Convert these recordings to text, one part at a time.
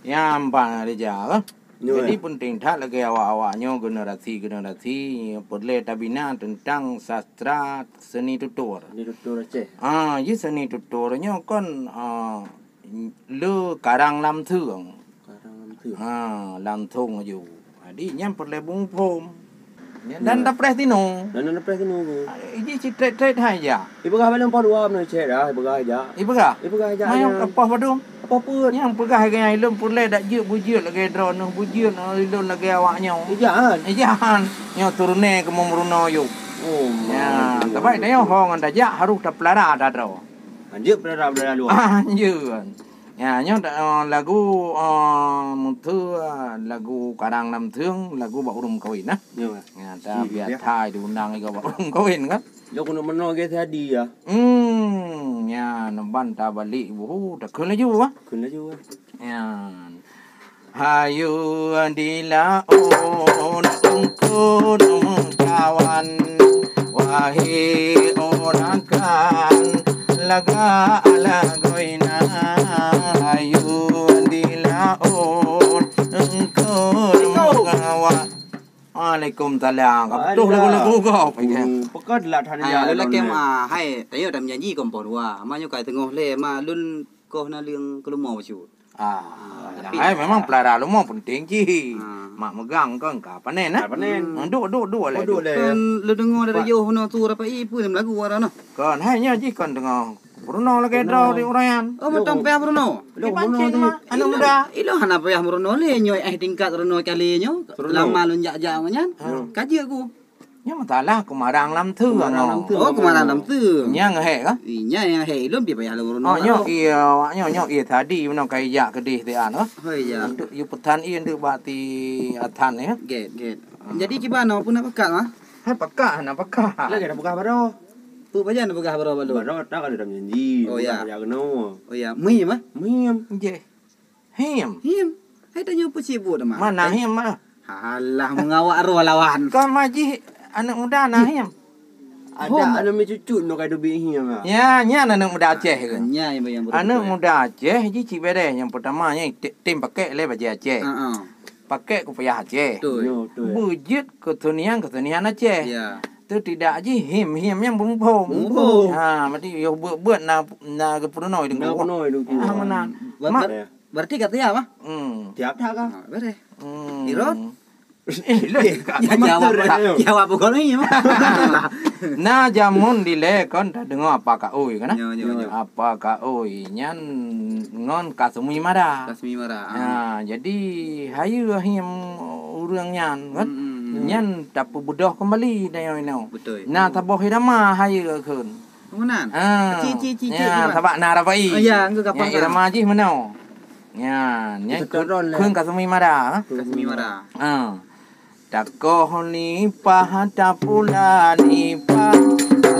Yang pan ada jaga. Jadi penting tak lagi awak-awaknya generasi boleh tabina tentang sastra seni tutur. Seni tutur Aceh. Ye seni tuturnya kan le karang lam thương. Lam thungอยู่. Jadi yang boleh bungpom. Dan dapres tino. Dan dapres tino. Ini citret hai ya. Ibu kah belum paru am no Aceh dah, ibu kah aja. Ibu kah? Ibu kah aja. Mai apa padum? Apa pun. Yang pegah gaya ilmu pulai dak je bujur lagi drone bujur ilmu lagi awaknya. Ijahan. Nyo turune ke Mumruno yo. Oh. Ya, tapi dia hong anda ja harus dah pelara dah tro. Anjir pelara luar. Anjir. Ya, nyo lagu mutu lagu Karang Lam Thương, lagu Bak Rum Kawin nah. Ya, ta biar thai diundang ke Bak Rum Kawin kan. Lo kena menang ke tadi ya. Ya, namban ta balik dah kun laju ah. Kun laju. Ya. Hayu dilaun ungkun kawan wahai orang kan laga ala goina hayu dilaun ungkun kawan Waalaikumsalam. Betul lagu kau pengen. Pekat lah tadi ya. Lu lagi hai tayo dam nyanyi kompor wa. Ma nyo kai tengah le ma lun ko na liang kelumo bacu. Hai memang pelara lu mau penting ji. Mak megang kan ka panen nah. Panen. Duk le. Kan lu dengar dari yo hono tu apa ipu dem lagu wa no. Kan hanya ji kan dengar. Bruno lagi draw di urayan. Oh betul pe Bruno. Lu pancing mah anu muda. Ilo hana pe Bruno le nyo tingkat Bruno kali nyo. Lama lu jak-jak nyan. Kaji aku. Nya masalah kemarang lam thư no. Oh kemarang lam thư. Nya ngehe ka? Nya yang he lu pi payah Bruno. Oh nyo tadi meno kai ya kedih te an. Hoi ya. Yu petan i ndu bati athan ya. Get. Jadi gimana pun apa kak mah? Hai pakak na pakak. Lagi dah buka baru. Tu baca nak pegah berapa lu? Baru tak ada dalam janji. Oh ya. Ya kena. Oh ya, mi mah? Miam. Je. Him. Hai tanya apa sibuk dah mah? Mana him mah? Alah mengawak arwah lawan. Kau maji anak muda nah him. Ada mi cucu no kai dubi him ah. Ya, nya anak muda Aceh kan. Nya yang Anak muda Aceh ji cibere yang pertamanya tim pakai le baja Aceh. Pakai ku payah Aceh. Betul. Bujut kesenian Aceh. Ya. Tu tidak ji him yang bumpong. Mesti yo buat na ke Purno itu. Na Purno itu. Mana? Berarti katanya apa? Tiap tak kan? Beres. Irot. Jawab bukan ini mah. Nah jamun dile kon dah dengar apa ka oi kan? Apa ka oi nyan ngon kasumi mara. Nah jadi hayu him urang nyan kan? Nyan dapat budah kembali dah yang betul. Nah taboh irama hayu keun. Mana? Cici. Ya tabak narapai. Ya engkau kapan? Irama ji mana? Ya, keun kasumi mara. Kasumi mara. Dakoh ni pahata pula ni pa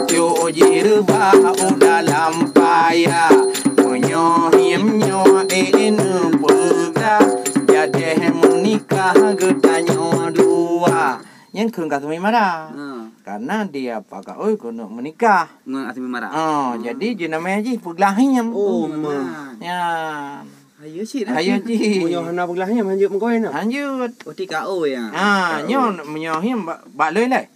jojir ba dalam paya punyo himnyo enu pega jadi menikah getanyo dua yang keun kasumi mara karena dia pakai kono menikah ngon kasumi mara jadi jenama ji puglahim ya Ayo sih. Punya hana puglahim hanjut mengkoin ah. Hanjut. TKO ya. Nyon menyohim bak loi le.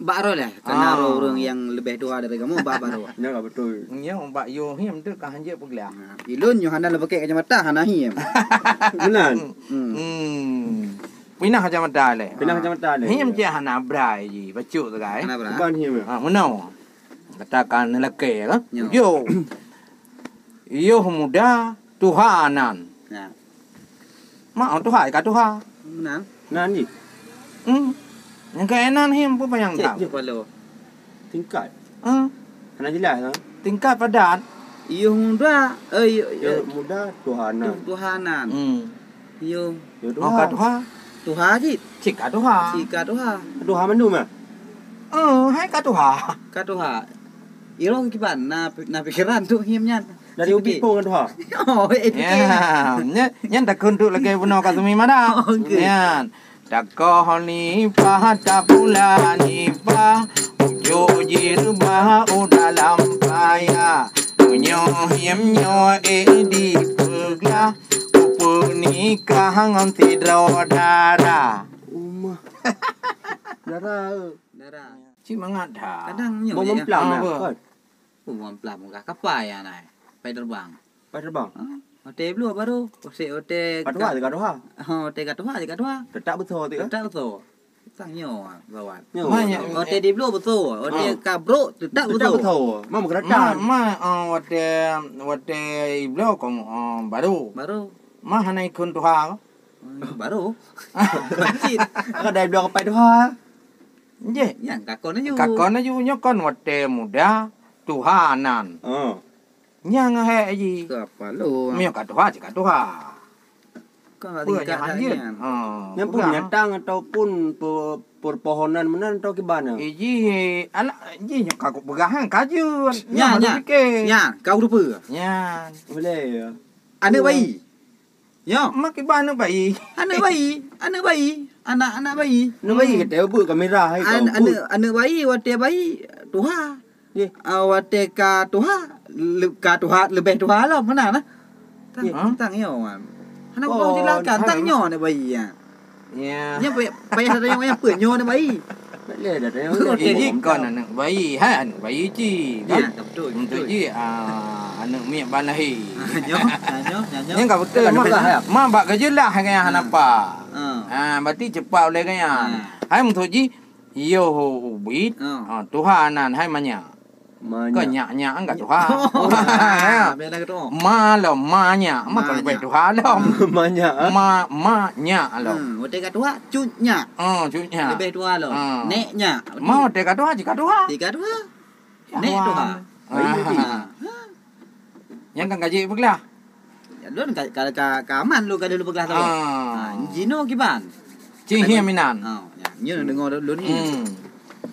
Bak ro le. Karena orang yang lebih tua dari kamu bak ro. Ya betul. Nyon bak yohim tu ka hanjut puglah. Ilun yo hana le pakai kacamata hana him. Benar. Pinah kacamata le. Him je hana brai ji bacuk tu kai. Bukan him. Menau. Katakan lelaki kan. Yo muda Tuhanan. Ya. Mak Tuhan ka Tuhan. Nan ni. Yang keenan him pun payang tak. Tingkat. Hana jelas ah. Tingkat padat. Iyo muda. Yo muda Tuhanan. Tuhanan. Iyo. Tuhan. Tuhan ji. Cik ka Tuhan. Tuhan mandu mah. Hai ka Tuhan. Ka Tuhan. Iro kiban na pikiran tu himnya. Dari ubi pun kan Tuhan. Oh, ya. Nyan dak kuntuk lagi puno kasumi mada. Nyan. Dakoh ni pahata pula ni pa. Jojir ba dalam paya. Punyo himnyo di peglah. nikah nganti darah. Darah. Cik mengada. Kadang nyo. Mau memplam kan? Memplam enggak kapai ya nai. Pai terbang. Pai terbang. Hotel belum baru. Hotel Katuha dekat doha. Hotel katuha. Tetap betul tu. Tetap betul. Sang nyo bawan. Hotel di belum betul. Hotel kabro tetap betul. Mau keratang. Hotel iblo kong baru. Mah hanai kun tuha. Baru. Ada iblo pai doha. Je, yang kakon aja nyokon hotel muda tuhanan. Nyang ji. Apa lu? Mio katuha. Kau tingkat aja. Yang punya tang ataupun perpohonan menan atau gimana? Ji nyok aku pegahan kajun. Nya, kau rupa. Nya. Boleh. Anak bayi. Ya, mak ibana bayi. Anak bayi. Anak bayi. Anak bayi kita buat kamera hai kau. Anak bayi, wate bayi tuha. Wate ka tuha. Ka tuha lebih tuha lah mana lah. Tang yo. Anak kau silakan tang nyo ni bayi ya. Ya. Nya payah ada yang pun nyo ni bayi. Boleh dah yang. Jadi kon anak bayi anak bayi ji. Ya, betul. Untuk ji anak miak balahi. Nyo. Yang kau betul mak bak kerja lah kan apa. Berarti cepat oleh kan. Hai untuk ji yo bit. Tuhanan hai manya. Kau nyak angkat Tuhan. Bela ke tu. Malam manya, makan kue Tuhan lom. Manya. Nyak lom. Hotel kat Tuhan cutnya. Cutnya. Lebih Tuhan lom. Neknya. Mau hotel kat Tuhan jika Tuhan. Tiga Tuhan. Nek Tuhan. Yang kan gaji beglah. Lu kalau kaman lu kalau lu beglah tu. Jino kiban. Cihia minan. Nyo dengar lu ni.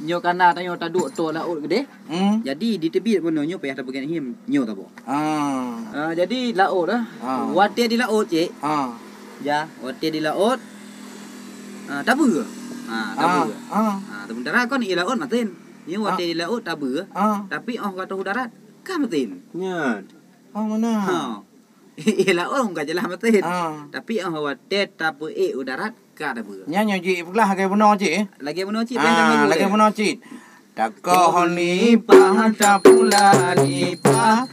Nyo kana tanyo ta duk to laut gede. Jadi di tebi pun nyo payah ta bagian him nyo ta bo. Jadi laut lah. Wate di laut cik. Ya, wate di laut. Tabu. Tabu. Sementara kon di laut matin. Nyo wate di laut tabu. Tapi kata darat kan matin. Nya. Mana? Laut enggak jelas matin. Tapi wate tabu darat tabu. Nyanyi ji beglah ke buno ji. Lagi buno cik lagi buno cik. Takoh ni pa tapula ni pa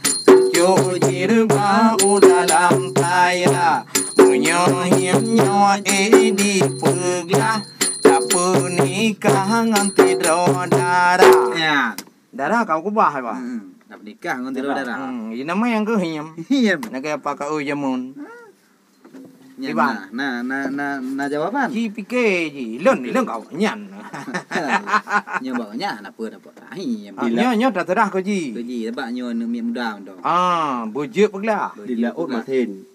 jo jirba udalam taya munyo himnyo di peglah tapu nikah nganti darah. Ya. Darah kau kubah hai ba. Nak nikah nganti darah. Ini nama yang ke hinyam. Nak apa kau jamun. Nah jawaban. Ji fikir ji, lon kau nyan. Nyo bawanya nak apa dapat. Nyo dah terah kau ji. Kau ji sebab nyo mi muda ndo. Bujuk peglah. Di laut matin.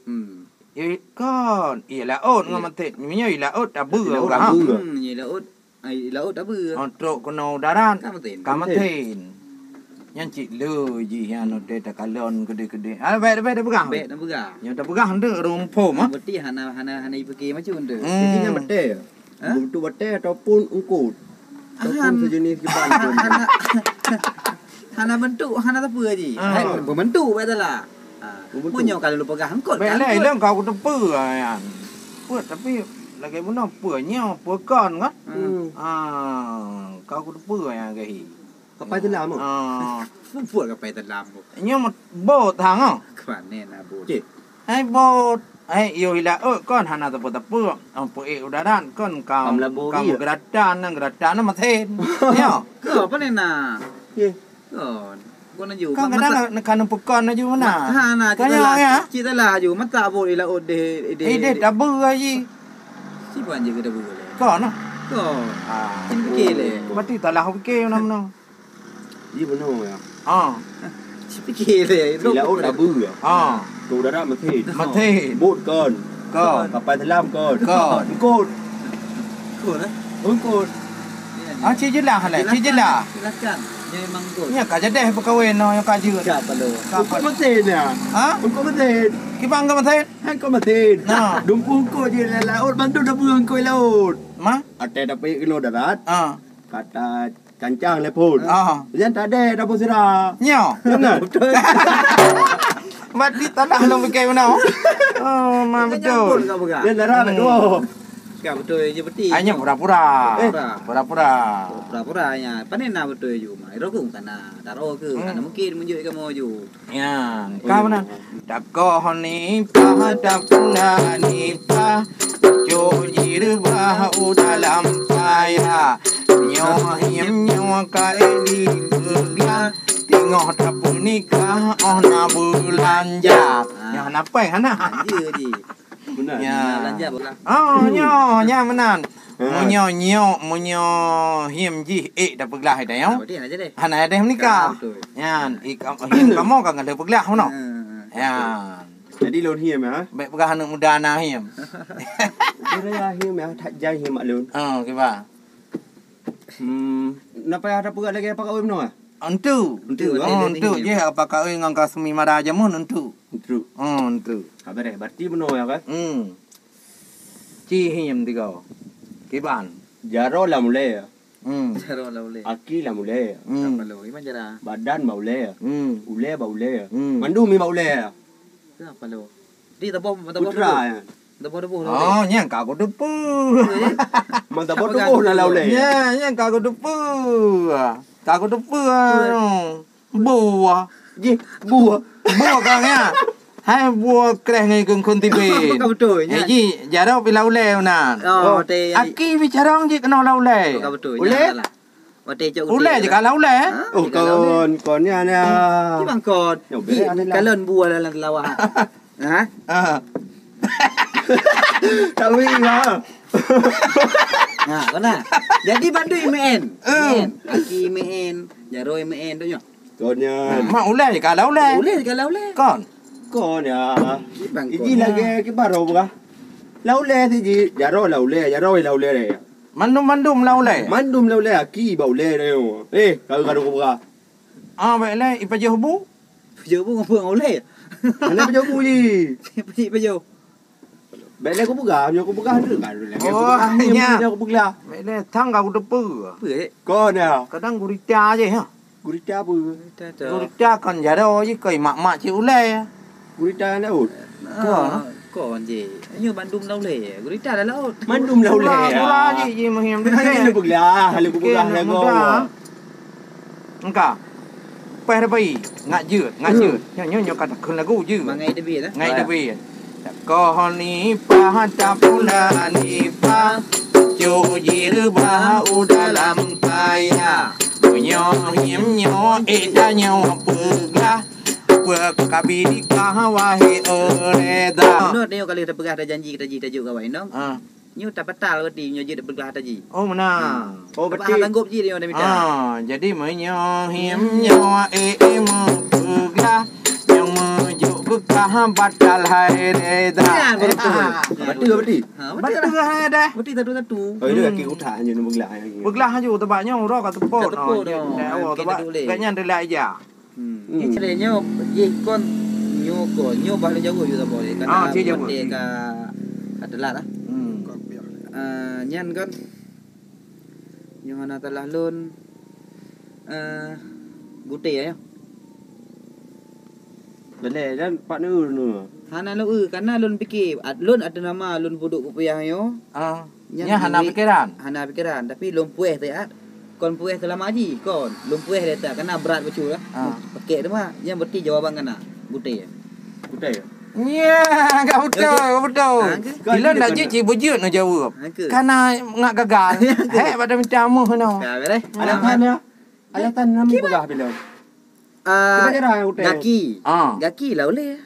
Kon, laut ngam matin. Nyo laut dah ber ha. Laut dah ber. Untuk kono darat. Kamatin. Yang cik lu ji anu de ta kalon gede-gede. Baik dah pegang. Baik dah pegang. Nyo dah pegang hande rumpum ah. Berarti hana pergi macam unda. Jadi yang betul. Bentuk betul ataupun ungkut. Ataupun sejenis kiban pun. Hana bentuk, hana apa je. Berbentuk betul lah. Punya kalau lu pegang angkut. Baik lah, ilang kau tu pe kan. Pe tapi lagi mana punya pekon kan. Kau tu pe yang gahi. Kapal telam tu. Buat kapal telam tu. Nyo bot hang ah. Kwane na bot. Hai bot. Hai yo ila kon hana ta potapu. Pe udaran kon kau geratan maten. Yo. Ko apa ni na? Ye. Kon. Kon aju. Kan kadang kan pekon aju mana? Hana kita lah aju mata bot ila de. Dabu aji. Si ban je ke dabu le. Kon. Kon. Cin fikir le. Berarti tak lah fikir mana. Dia benar ya. Fikir le. Di laut tabu ya. Tu darat matin. Bot kon. Kapal telam kon. Ungkut. Ungkut. Cik je lah. Silakan. Dia memang kot. Nya ka jadeh berkahwin no yang kajut. Siapa lu? Ungkut matin ya. Ungkut matin. Kibang ke matin? Ungkut matin. Dumpu ungkut je laut bantu dah buang ungkut laut. Ma? Ada dapat kilo darat. Kata cancang lepun. Jangan tak ada dapur sirah. Nyo. Benar. Berarti tak nak long fikir mana. Oh, mah betul. Dia darah betul. Kau betul je betul. Hanya pura-pura. Pura-pura. Pura-puranya. Panen nak betul je. Iro ku kana. Taro ke. Kana mungkin menjuk kamu ju. Ya, kau mana? Dakoh ni pada pula ni pa. Jojir bahu dalam saya. Nyawa him nyawa kaedi berlia. Tengok dapur nikah ona belanja. Ya napa hana? Ya je. Benar. Ya. Belanja bola. Oh, nya menan. Munyo him ji dah peglah dah yo. Betul aja deh. Hana ada nikah. Ya, him kamu kan ada peglah no. Ya. Jadi lon him ya. Baik pegah anak muda na him. Kira him ya tak jai him mak lon. Oh, kiba. Napa ada pegah lagi apa kau no? Untuk je apa kau ngang kasmi mara jamun untuk. Untuk. Untuk. Kabar berarti beno ya kan? Ci him tiga. Kiban. Jaro lah mulai ya. Jaro lah boleh. Aki lah mulai ya. Apa lo? Iman jara. Badan mau mulai ya. Ule bau mulai ya. Hmm. Mandu mi mau mulai ya. Apa lo? Di tapo Putra ya. Tapo. Oh, nyang kau depu. Mantap bodoh lah mulai. Ya, nyang kau depu. Kau depu. Buah. Ji, buah. Buah kau ya. Hai buah kereh ngai kun tibe. Kau betul nya. Ji, jaro pilau le na. Oh, te. Aki bicara je kena lau le. Kau betul. Ule? Wate cok. Ule je kalau le. Oh, kon ya ni. Ki bang kon. Kalon buah dalam lawak. Ha? Tak boleh lah. Nah, kena. Jadi bandu IMN. Aki IMN, jaro IMN tu nya. Kon ya. Mak ule je kalau le. Boleh kalau boleh. Kon. Kon ya. Bang kon. Iji lagi ke baru buka. Laule tu ji. Jaro laule le. Mandum lau le. Mandum laule aki bau le dia. Kau buka. Baik le ipa je bu. Pejo pun ngapa boleh. Mana pejo puji. Pejo. Baik le aku buka tu kan. Oh, nya. Aku buka. Baik le thang kau depu. Apa eh? Kon ya. Kadang gurita je ha. Gurita apa? Gurita kan jaro je koi mak cik ule. Gurita laut. Kon je. Nyo Bandung laule. Gurita dah laut. Mandum laule ya. Pula je mahim Lu buka. Lu buka lego. Engka. Pai dah pai. Ngak je. Nyo kata kun lagu je. Mangai debi dah. Ngai debi. Kau ni pa ta pula ni pa. Jojir bau dalam kaya. Nyo him nyo eda nyo pegah. Kabidi kahwahi oreda. Menurut dia kali dah pegah dah janji tajuk kawan dong. Nyu tak betal berarti nyu je dah pegah taji. Oh mana? Oh berarti sanggup je dia dah minta. Jadi menyo him nyo mo pegah. Yang mejuk bekah batal hai reda. Betul. Batal hai dah. Berarti satu-satu. Oh itu kaki utah je nu beglah. Beglah aja tebaknya ro kat tepot. Tebak kayaknya ndelai aja. Ni caranya ye kon nyo bahasa Jawa juga boleh karena dia adalah lah. Nyan kan yang mana telah lun gute ya. Boleh dan partner nu. Hana lu karena lun fikir lun ada nama lun buduk puyah yo. Nya hana pikiran. Tapi lun pueh tak kon pueh telah maji kon lun pueh dia tak kena berat betul lah. Pakai tu mah yang berarti jawaban kena gute ya. Ya, kau betul. Bila nak je bujut nak jawab. Karena ngak gagal. Pada minta amuh no. Alatan nama pegah bila. Gaki lah boleh.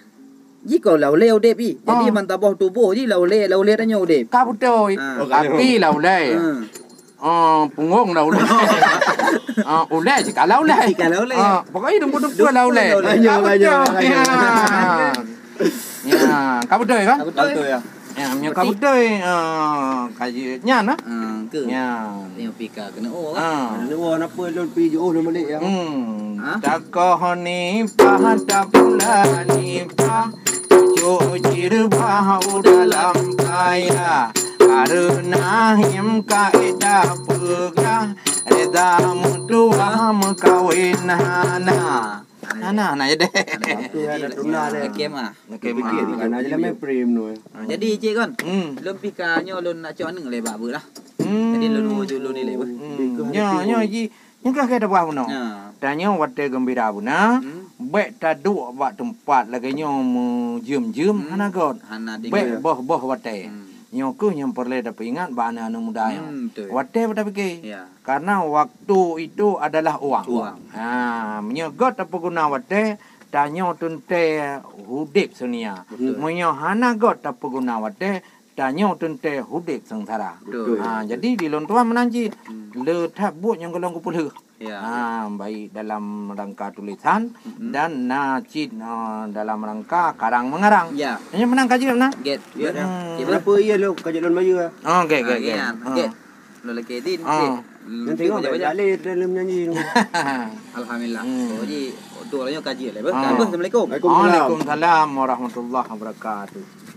Jika lah boleh udep pi. Jadi mantabah tubuh je lah boleh tanya udep. Kau betul. Api lah boleh. Punggung lah boleh. Boleh je kalau boleh. Pokoknya dua lah boleh. Ya, kau betul kan? Betul ya. Ya, kau betul. Kaji nyan ah. Ya. Tengok pika kena Lu apa lon pi jo lu balik ya. Takoh ni pada pula ni pa. Jojir bau dalam kaya. Karena him kaedah pegah. Reda mutua mekawin hana. Anak jadi. Tu ada tuna dia. Game ah. Game Kan aja lah main prem tu. Jadi cik kan. Lun pikanyo lun nak cok neng lebak ber lah. Jadi lun dulu ni lebak. Nya ji. Nya ka ada buah puno. Tanya wate gembira puna. Bek taduk bak tempat lagi nyo jum-jum hana god. Bek boh wate. Nyo ku yang perle dapat ingat bana anu muda yo. Wate pada fikir. Karena waktu itu adalah uang. Nyo god apa guna wate tanyo tunte hudip sunia. Munyo hana god apa guna wate tanyo tunte hudip sengsara. Jadi di lon tua menanji le tak buat yang golong kupuluh. Baik dalam rangka tulisan dan nacid dalam rangka karang mengarang. Hanya menang kaji mana? Get. Berapa ia lo kaji lon Melayu ah? Get. Lo lagi din. Nanti tengok dalil dalam nyanyi. Alhamdulillah. Jadi tu orangnya kaji lah. Assalamualaikum. Waalaikumsalam warahmatullahi wabarakatuh.